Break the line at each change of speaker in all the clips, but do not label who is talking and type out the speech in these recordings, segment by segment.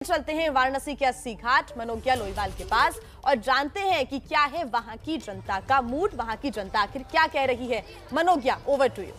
चलते हैं वाराणसी के 80 घाट मनोज्ञा लोईवाल के पास और जानते हैं कि क्या है वहां की जनता का मूड, वहां की जनता आखिर क्या कह रही है। Manogya, over to you.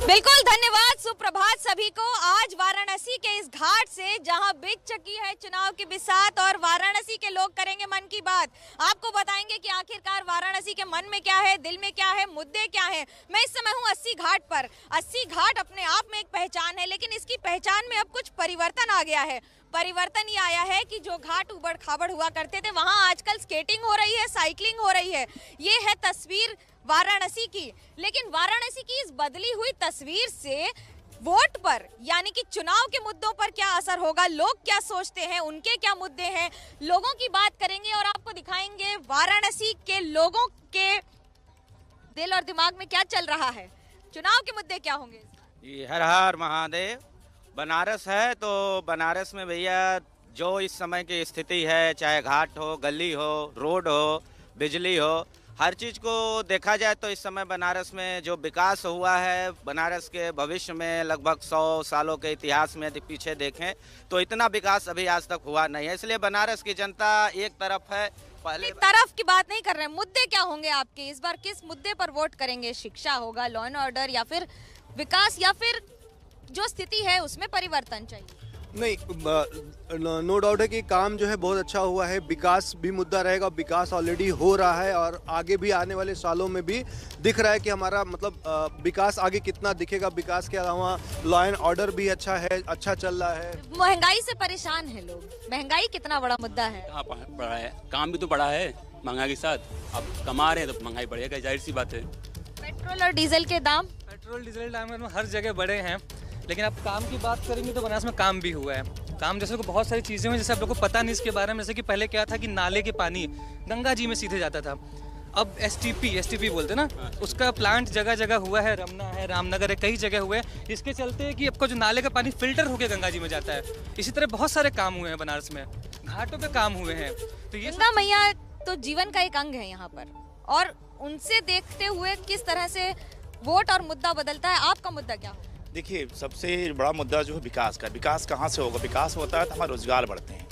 बिल्कुल, धन्यवाद, सुप्रभात सभी को। आज वाराणसी के इस घाट से जहां बीत चुकी है चुनाव की बिसात और वाराणसी के लोग करेंगे मन की बात। आपको बताएंगे कि आखिरकार वाराणसी के मन में क्या है, दिल में क्या है, मुद्दे क्या है। मैं इस समय हूं 80 घाट पर। 80 घाट अपने आप में एक पहचान है, लेकिन इसकी पहचान में अब कुछ परिवर्तन आ गया है। परिवर्तन ये आया है कि जो घाट उबड़ खाबड़ हुआ करते थे वहां आजकल स्केटिंग हो रही है, साइकिलिंग हो रही है। ये है तस्वीर वाराणसी की। लेकिन वाराणसी की इस बदली हुई तस्वीर से वोट पर, यानी कि चुनाव के मुद्दों पर क्या असर होगा, लोग क्या सोचते हैं, उनके क्या मुद्दे हैं, लोगों की बात करेंगे और आपको दिखाएंगे वाराणसी के लोगों के दिल और दिमाग में क्या चल रहा है, चुनाव के मुद्दे क्या होंगे।
हर हर महादेव। बनारस है तो बनारस में भैया जो इस समय की स्थिति है, चाहे घाट हो, गली हो, रोड हो, बिजली हो, हर चीज़ को देखा जाए तो इस समय बनारस में जो विकास हुआ है, बनारस के भविष्य में लगभग 100 सालों के इतिहास में यदि पीछे देखें तो इतना विकास अभी आज तक हुआ नहीं है। इसलिए बनारस की जनता एक तरफ है। पहले
एक तरफ की बात नहीं कर रहे हैं, मुद्दे क्या होंगे आपके, इस बार किस मुद्दे पर वोट करेंगे। शिक्षा होगा, लॉ एंड ऑर्डर, या फिर विकास, या फिर जो स्थिति है उसमें परिवर्तन चाहिए।
नहीं, नो डाउट है कि काम जो है बहुत अच्छा हुआ है। विकास भी मुद्दा रहेगा, विकास ऑलरेडी हो रहा है और आगे भी आने वाले सालों में भी दिख रहा है कि हमारा मतलब विकास आगे कितना दिखेगा। विकास के अलावा लॉ एंड ऑर्डर भी अच्छा है, अच्छा चल रहा है।
महंगाई से परेशान है लोग, महंगाई कितना बड़ा मुद्दा है।
कहाँ बड़ा है, काम भी तो बड़ा है महंगाई के साथ। अब कमा रहे हैं तो महंगाई बढ़ेगा, जाहिर सी बात है।
पेट्रोल और डीजल के दाम,
पेट्रोल डीजल दाम हर जगह बढ़े हैं। लेकिन अब काम की बात करेंगे तो बनारस में काम भी हुआ है। काम जैसे को बहुत सारी चीज़ें हुई जैसे आप लोगों को पता नहीं इसके बारे में। जैसे कि पहले क्या था कि नाले के पानी गंगा जी में सीधे जाता था। अब एसटीपी बोलते ना, उसका प्लांट जगह जगह हुआ है, रमना है, रामनगर है, कई जगह हुए हैं। इसके चलते कि आपका जो नाले का पानी फिल्टर होकर गंगा जी में जाता है। इसी तरह बहुत सारे काम हुए हैं बनारस में, घाटों पे काम हुए हैं। तो ये
गंगा मैया तो जीवन का एक अंग है यहाँ पर, और उनसे देखते हुए किस तरह से वोट और मुद्दा बदलता है। आपका मुद्दा क्या हो?
देखिए, सबसे बड़ा मुद्दा जो है विकास का। विकास कहाँ से होगा? विकास होता है तो हमारे रोजगार बढ़ते हैं।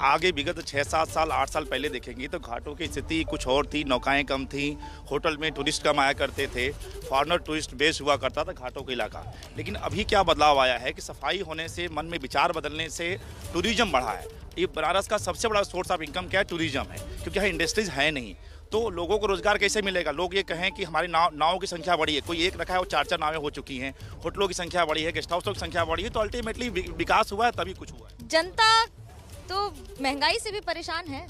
आगे विगत 6-7 साल 8 साल पहले देखेंगे तो घाटों की स्थिति कुछ और थी, नौकाएं कम थी, होटल में टूरिस्ट कम आया करते थे, फॉरेनर टूरिस्ट बेस हुआ करता था घाटों का इलाका। लेकिन अभी क्या बदलाव आया है कि सफाई होने से, मन में विचार बदलने से टूरिज्म बढ़ा है। ये बनारस का सबसे बड़ा सोर्स ऑफ इनकम क्या है? टूरिज्म है, क्योंकि यहाँ इंडस्ट्रीज है नहीं। तो लोगों को रोजगार कैसे मिलेगा? लोग ये कहें कि हमारी नावों की संख्या बढ़ी है, कोई एक रखा है वो 4-4 नावें हो चुकी हैं, होटलों की संख्या बढ़ी है, गेस्ट हाउसों की संख्या बढ़ी है। तो अल्टीमेटली विकास हुआ है तभी कुछ हुआ है।
जनता तो महंगाई से भी परेशान है।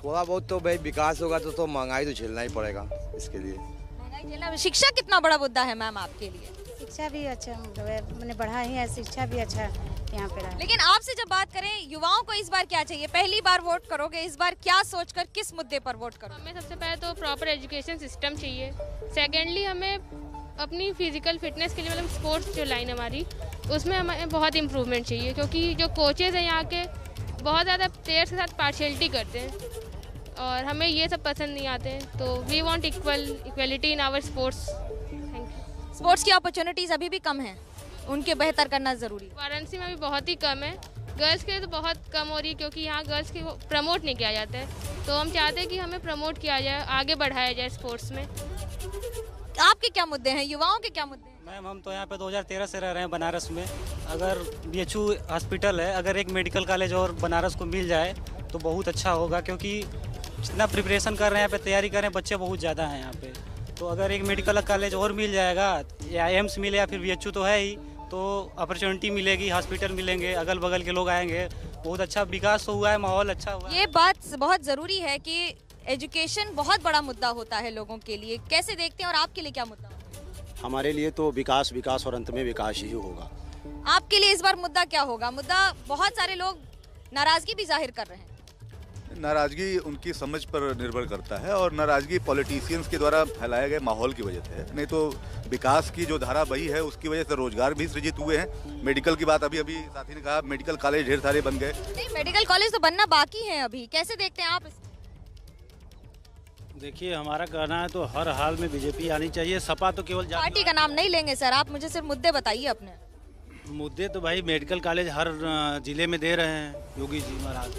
थोड़ा बहुत तो भाई विकास होगा तो महंगाई तो झेलना ही पड़ेगा इसके लिए।
महंगाई झेलना। शिक्षा कितना बड़ा मुद्दा है मैम आपके लिए?
शिक्षा भी अच्छा मैंने बढ़ा ही है, शिक्षा भी अच्छा यहाँ पे रहा।
लेकिन आपसे जब बात करें, युवाओं को इस बार क्या चाहिए? पहली बार वोट करोगे, इस बार क्या सोचकर किस मुद्दे पर वोट करोगे?
हमें सबसे पहले तो प्रॉपर एजुकेशन सिस्टम चाहिए। सेकेंडली हमें अपनी फिजिकल फिटनेस के लिए, मतलब स्पोर्ट्स जो लाइन हमारी, उसमें हमें बहुत इम्प्रूवमेंट चाहिए। क्योंकि जो कोचेज़ हैं यहाँ के बहुत ज़्यादा प्लेयर्स के साथ पार्शियलिटी करते हैं और हमें ये सब पसंद नहीं आते हैं। तो we want equality in our sports.
Sports की अपॉर्चुनिटीज़ अभी भी कम हैं, उनके बेहतर करना ज़रूरी।
वाराणसी में भी बहुत ही कम है, गर्ल्स के लिए तो बहुत कम हो रही है, क्योंकि यहाँ गर्ल्स की प्रमोट नहीं किया जाता है। तो हम चाहते हैं कि हमें प्रमोट किया जाए, आगे बढ़ाया जाए स्पोर्ट्स में।
आपके क्या मुद्दे हैं, युवाओं के क्या मुद्दे हैं?
मैम, हम तो यहाँ पे 2013 से रह रहे हैं बनारस में। अगर BHU हॉस्पिटल है, अगर एक मेडिकल कॉलेज और बनारस को मिल जाए तो बहुत अच्छा होगा। क्योंकि जितना प्रिपरेशन कर रहे हैं, यहाँ पे तैयारी कर रहे हैं, बच्चे बहुत ज़्यादा हैं यहाँ पे। तो अगर एक मेडिकल कॉलेज और मिल जाएगा, या एम्स मिले या फिर BHU तो है ही, तो अपॉर्चुनिटी मिलेगी, हॉस्पिटल मिलेंगे, अगल बगल के लोग आएंगे। बहुत अच्छा विकास हुआ है, माहौल अच्छा हुआ है।
ये बात बहुत ज़रूरी है कि एजुकेशन बहुत बड़ा मुद्दा होता है लोगों के लिए। कैसे देखते हैं और आपके लिए क्या मुद्दा होता है?
हमारे लिए तो विकास और अंत में विकास ही होगा।
आपके लिए इस बार मुद्दा क्या होगा? मुद्दा, बहुत सारे लोग नाराजगी भी जाहिर कर रहे हैं।
नाराजगी उनकी समझ पर निर्भर करता है और नाराजगी पॉलिटिशियंस के द्वारा फैलाए गए माहौल की वजह से है। नहीं तो विकास की जो धारा बही है उसकी वजह से रोजगार भी सृजित हुए हैं। मेडिकल की बात अभी साथी ने कहा, मेडिकल कॉलेज ढेर सारे बन गए।
नहीं, मेडिकल कॉलेज तो बनना बाकी है अभी। कैसे देखते हैं आप?
देखिए, हमारा कहना है तो हर हाल में बीजेपी आनी चाहिए। सपा तो केवल
पार्टी का नाम नहीं लेंगे सर, आप मुझे सिर्फ मुद्दे बताइए अपने।
मुद्दे तो भाई मेडिकल कॉलेज हर जिले में दे रहे हैं योगी जी महाराज।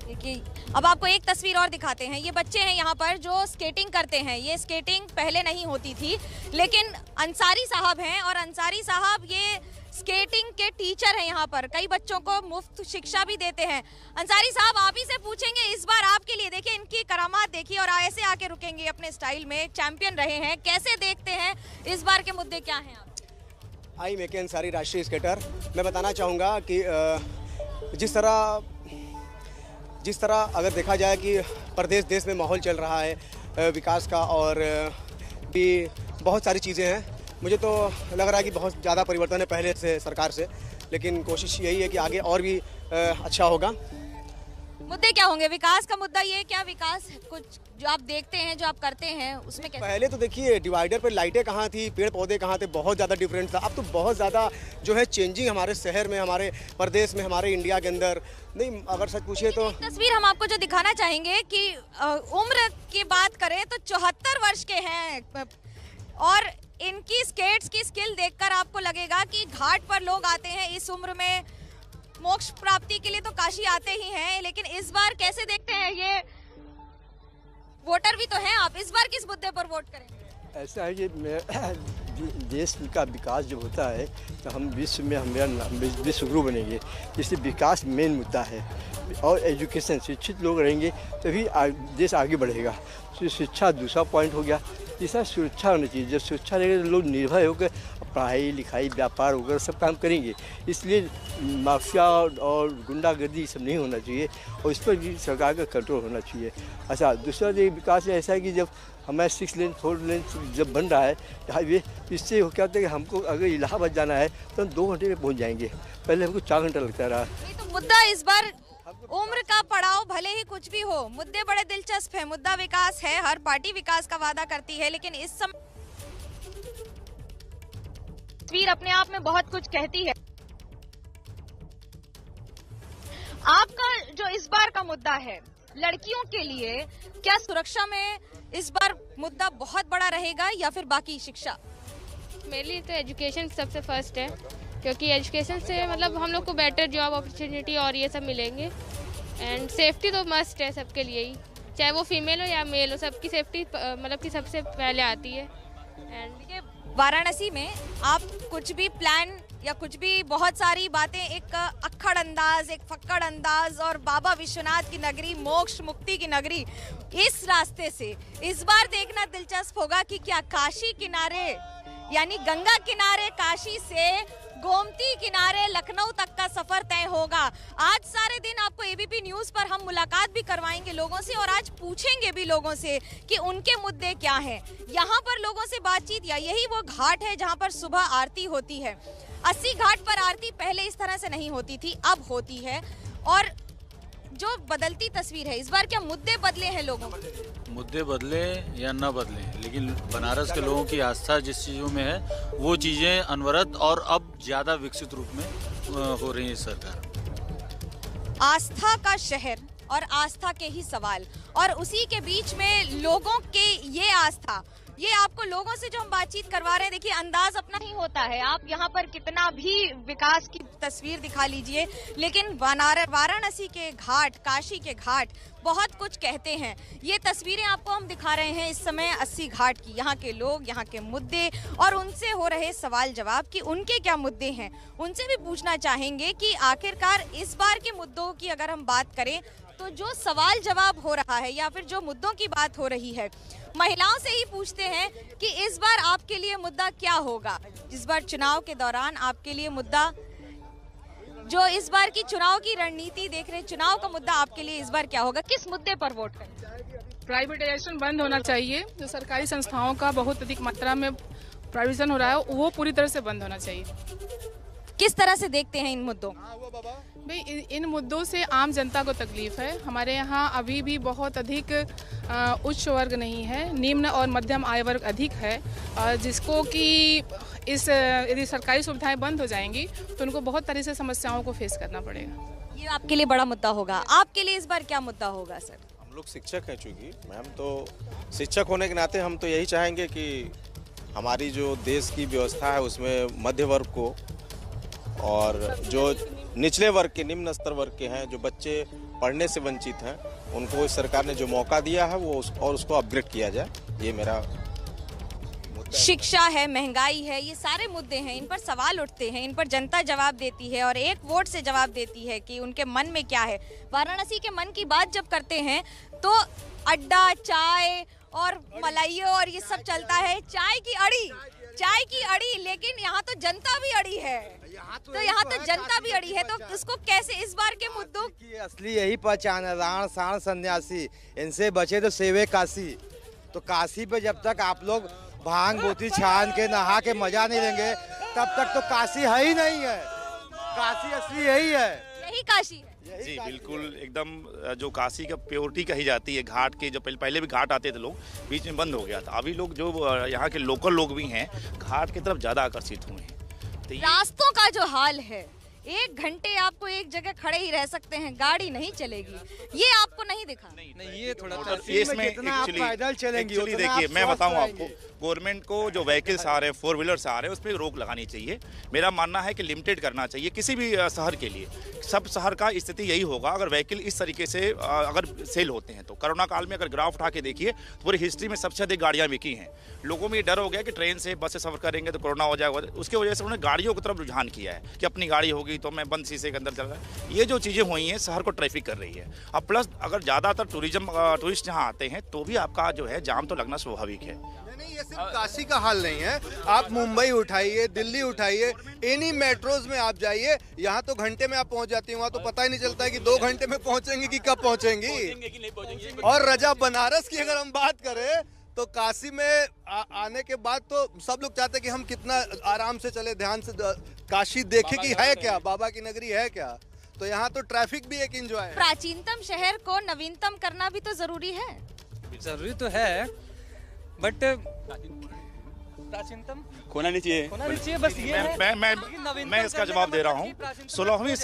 देखिए अब आपको एक तस्वीर और दिखाते हैं। ये बच्चे हैं यहाँ पर जो स्केटिंग करते हैं। ये स्केटिंग पहले नहीं होती थी, लेकिन अंसारी साहब हैं और अंसारी साहब ये स्केटिंग के टीचर हैं। यहाँ पर कई बच्चों को मुफ्त शिक्षा भी देते हैं। अंसारी साहब आप ही से पूछेंगे इस बार आपके लिए, देखिए इनकी करामात देखिए और ऐसे आके रुकेंगे अपने स्टाइल में, चैंपियन रहे हैं। कैसे देखते हैं इस बार के मुद्दे क्या हैं आप?
आई मैं के अंसारी राष्ट्रीय स्केटर। मैं बताना चाहूँगा कि जिस तरह अगर देखा जाए कि प्रदेश देश में माहौल चल रहा है विकास का और भी बहुत सारी चीज़ें हैं, मुझे तो लग रहा है कि बहुत ज़्यादा परिवर्तन है पहले से सरकार से, लेकिन कोशिश यही है कि आगे और भी अच्छा होगा।
मुद्दे क्या होंगे? विकास का मुद्दा ये क्या विकास कुछ जो आप देखते हैं जो आप करते हैं उसमें कैसे?
पहले तो देखिए डिवाइडर पर लाइटें कहाँ थी, पेड़ पौधे कहाँ थे, बहुत ज़्यादा डिफरेंट था। अब तो बहुत ज़्यादा जो है चेंजिंग हमारे शहर में, हमारे प्रदेश में, हमारे इंडिया के अंदर। नहीं अगर सच पूछिए तो
तस्वीर हम आपको जो दिखाना चाहेंगे कि उम्र की बात करें तो 74 वर्ष के हैं और इनकी स्केट्स की स्किल देखकर आपको लगेगा कि घाट पर लोग आते हैं इस उम्र में मोक्ष प्राप्ति के लिए तो काशी आते ही हैं। लेकिन इस बार कैसे देखते हैं? ये वोटर भी तो हैं आप, इस बार किस मुद्दे पर वोट करेंगे?
ऐसा है कि देश का विकास जो होता है तो हम विश्व में हमारा विश्वगुरु बनेंगे, इसलिए विकास मेन मुद्दा है। और एजुकेशन, शिक्षित लोग रहेंगे तभी देश आगे बढ़ेगा। तो शिक्षा दूसरा पॉइंट हो गया। तीसरा सुरक्षा होनी चाहिए। जब सुरक्षा रहेगी तो लोग निर्भय होकर पढ़ाई लिखाई व्यापार वगैरह सब काम करेंगे। इसलिए माफिया और गुंडागर्दी सब नहीं होना चाहिए और इस पर भी सरकार का कंट्रोल होना चाहिए। अच्छा दूसरा ये विकास ऐसा है कि जब हमारा 6 लेन 4 लेन जब बन रहा है हाईवे, इससे क्या होता है कि हमको अगर इलाहाबाद जाना है तो हम 2 घंटे में पहुँच जाएंगे, पहले हमको 4 घंटा लगता रहा।
तो मुद्दा इस बार उम्र का पड़ाव भले ही कुछ भी हो, मुद्दे बड़े दिलचस्प है। मुद्दा विकास है, हर पार्टी विकास का वादा करती है, लेकिन इस समय तस्वीर अपने आप में बहुत कुछ कहती है। आपका जो इस बार का मुद्दा है लड़कियों के लिए, क्या सुरक्षा में इस बार मुद्दा बहुत बड़ा रहेगा या फिर बाकी शिक्षा?
मेरे लिए तो एजुकेशन सबसे फर्स्ट है, क्योंकि एजुकेशन से मतलब हम लोग को बेटर जॉब अपॉर्चुनिटी और ये सब मिलेंगे। एंड सेफ्टी तो मस्ट है सबके लिए ही, चाहे वो फीमेल हो या मेल हो, सबकी सेफ्टी मतलब कि सबसे पहले आती है।
एंड वाराणसी में आप कुछ भी प्लान या कुछ भी बहुत सारी बातें, एक अक्खड़ अंदाज, एक फक्कड़ अंदाज और बाबा विश्वनाथ की नगरी, मोक्ष मुक्ति की नगरी, इस रास्ते से इस बार देखना दिलचस्प होगा कि क्या काशी किनारे यानी गंगा किनारे काशी से गोमती किनारे लखनऊ तक का सफर तय होगा। आज सारे दिन आपको एबीपी न्यूज पर हम मुलाकात भी करवाएंगे लोगों से और आज पूछेंगे भी लोगों से कि उनके मुद्दे क्या हैं। यहाँ पर लोगों से बातचीत, या यही वो घाट है जहाँ पर सुबह आरती होती है। 80 घाट पर आरती पहले इस तरह से नहीं होती थी, अब होती है। और जो बदलती तस्वीर है, इस बार क्या मुद्दे बदले हैं लोगों के?
मुद्दे बदले या न बदले, लेकिन बनारस के लोगों की आस्था जिस चीज़ों में है वो चीज़ें अनवरत और अब ज़्यादा विकसित रूप में हो रही है सरकार।
आस्था का शहर और आस्था के ही सवाल, और उसी के बीच में लोगों के ये आस्था, ये आपको लोगों से जो हम बातचीत करवा रहे हैं, देखिए अंदाज अपना ही होता है। आप यहाँ पर कितना भी विकास की तस्वीर दिखा लीजिए, लेकिन वाराणसी के घाट, काशी के घाट बहुत कुछ कहते हैं। ये तस्वीरें आपको हम दिखा रहे हैं इस समय 80 घाट की, यहाँ के लोग, यहाँ के मुद्दे और उनसे हो रहे सवाल जवाब कि उनके क्या मुद्दे हैं। उनसे भी पूछना चाहेंगे कि आखिरकार इस बार के मुद्दों की अगर हम बात करें तो जो सवाल जवाब हो रहा है या फिर जो मुद्दों की बात हो रही है, महिलाओं से ही पूछते हैं कि इस बार आपके लिए मुद्दा क्या होगा। इस बार चुनाव के दौरान आपके लिए मुद्दा, जो इस बार की चुनाव की रणनीति देख रहे हैं, चुनाव का मुद्दा आपके लिए इस बार क्या होगा, किस मुद्दे पर वोट करें?
प्राइवेटाइजेशन बंद होना चाहिए। जो सरकारी संस्थाओं का बहुत अधिक मात्रा में प्राइवेटाइजेशन हो रहा है वो पूरी तरह से बंद होना चाहिए।
किस तरह से देखते हैं इन मुद्दों?
भाई इन मुद्दों से आम जनता को तकलीफ है। हमारे यहाँ अभी भी बहुत अधिक उच्च वर्ग नहीं है, निम्न और मध्यम आय वर्ग अधिक है, जिसको कि इस यदि सरकारी सुविधाएं बंद हो जाएंगी तो उनको बहुत तरह से समस्याओं को फेस करना पड़ेगा।
ये आपके लिए बड़ा मुद्दा होगा। आपके लिए इस बार क्या मुद्दा होगा सर?
हम लोग शिक्षक हैं, चूँकि मैम, तो शिक्षक होने के नाते हम तो यही चाहेंगे कि हमारी जो देश की व्यवस्था है उसमें मध्य वर्ग को और जो निचले वर्ग के, निम्न स्तर वर्ग के हैं, जो बच्चे पढ़ने से वंचित हैं, उनको इस सरकार ने जो मौका दिया है वो उसको अपग्रेड किया जाए, ये मेरा
शिक्षा है, महंगाई है, ये सारे मुद्दे हैं, इन पर सवाल उठते हैं, इन पर जनता जवाब देती है और एक वोट से जवाब देती है कि उनके मन में क्या है। वाराणसी के मन की बात जब करते हैं तो अड्डा, चाय और मलाइयों और ये सब चलता है, चाय की अड़ी, लेकिन यहाँ तो जनता भी अड़ी है। तो यहाँ तो जनता भी अड़ी है, तो उसको कैसे इस बार के मुद्दों
की असली यही पहचान है, राण साण सन्यासी, इनसे बचे तो सेवे काशी। तो काशी पे जब तक आप लोग भांग बोतली छान के नहा के मजा नहीं लेंगे तब तक तो काशी है ही नहीं है। काशी असली यही है,
यही काशी है।
जी बिल्कुल, एकदम जो काशी का प्योरिटी कही जाती है, घाट के जो पहले भी घाट आते थे लोग, बीच में बंद हो गया था। अभी लोग जो यहाँ के लोकल लोग भी हैं घाट की तरफ ज़्यादा आकर्षित हुए हैं। तो
रास्तों का जो हाल है, 1 घंटे आपको एक जगह खड़े ही रह सकते हैं, गाड़ी नहीं चलेगी, ये आपको नहीं दिखा?
नहीं, ये थोड़ा
इसमें एक्चुअली देखिए, मैं बताऊं आपको, गवर्नमेंट को जो व्हीकल्स आ रहे हैं, 4 व्हीलर्स आ रहे हैं, उस पर रोक लगानी चाहिए। मेरा मानना है कि लिमिटेड करना चाहिए किसी भी शहर के लिए। सब शहर का स्थिति यही होगा अगर व्हीकल इस तरीके से अगर सेल होते हैं तो। कोरोना काल में अगर ग्राफ उठा के देखिए, पूरी हिस्ट्री में सबसे अधिक गाड़ियाँ बिकी हैं। लोगों में ये डर हो गया कि ट्रेन से, बस से सफर करेंगे तो कोरोना हो जाएगा, उसके वजह से उन्होंने गाड़ियों की तरफ रुझान किया है कि अपनी गाड़ी होगी तो मैं बंद शीशे के अंदर चल रहा है। ये जो चीज़ें हुई हैं शहर को ट्रैफिक कर रही है। अब प्लस अगर ज़्यादातर टूरिस्ट यहाँ आते हैं तो भी आपका जो है जाम तो लगना स्वाभाविक है।
नहीं, ये सिर्फ काशी का हाल नहीं है। आप मुंबई उठाइए, दिल्ली उठाइए, एनी मेट्रोज में आप जाइए, यहाँ तो घंटे में आप पहुँच जाती हैं, वहाँ तो पता ही नहीं चलता है कि 2 घंटे में पहुँचेंगी कि कब पहुँचेंगी। और रजा बनारस की अगर हम बात करें तो काशी में आने के बाद तो सब लोग चाहते हैं कि हम कितना आराम से चले, ध्यान से काशी देखे कि है क्या, बाबा की नगरी है क्या। तो यहाँ तो ट्रैफिक भी एक एंजॉय है।
प्राचीनतम शहर को नवीनतम करना भी तो जरूरी है।
जरूरी तो है, बट प्राचीनतम
होना नहीं चाहिए,
बस ये है।
मैं इसका जवाब दे रहा हूँ। 16वीं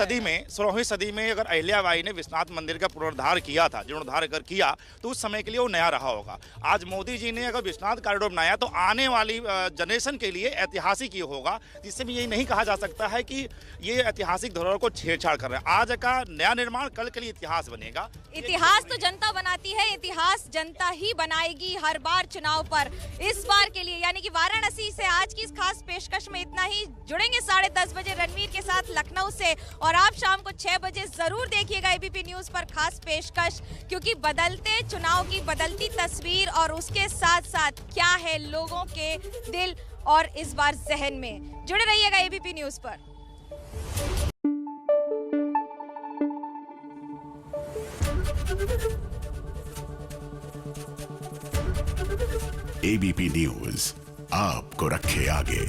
सदी में अगर अहिल्याबाई ने विश्वनाथ मंदिर का पुनरुद्धार किया था, जीर्णोद्धार अगर किया तो उस समय के लिए वो नया रहा होगा। आज मोदी जी ने अगर विश्वनाथ कॉरिडोर बनाया तो आने वाली जनरेशन के लिए ऐतिहासिक ये होगा, जिससे भी यही नहीं कहा जा सकता है कि ये ऐतिहासिक धरोहर को छेड़छाड़ कर रहे हैं। आज का नया निर्माण कल के लिए इतिहास बनेगा।
इतिहास तो जनता बनाती है, इतिहास जनता ही बनाएगी हर बार चुनाव पर। इस बार के लिए यानी कि वाराणसी से आज की इस खास पेशकश में इतना ही। जुड़ेंगे 10:30 बजे रणवीर के साथ लखनऊ से, और आप शाम को 6 बजे जरूर देखिएगा एबीपी न्यूज पर खास पेशकश, क्योंकि बदलते चुनाव की बदलती तस्वीर और उसके साथ साथ क्या है लोगों के दिल और इस बार जहन में। जुड़े रहिएगा एबीपी न्यूज पर।
एबीपी न्यूज आपको रखे आगे।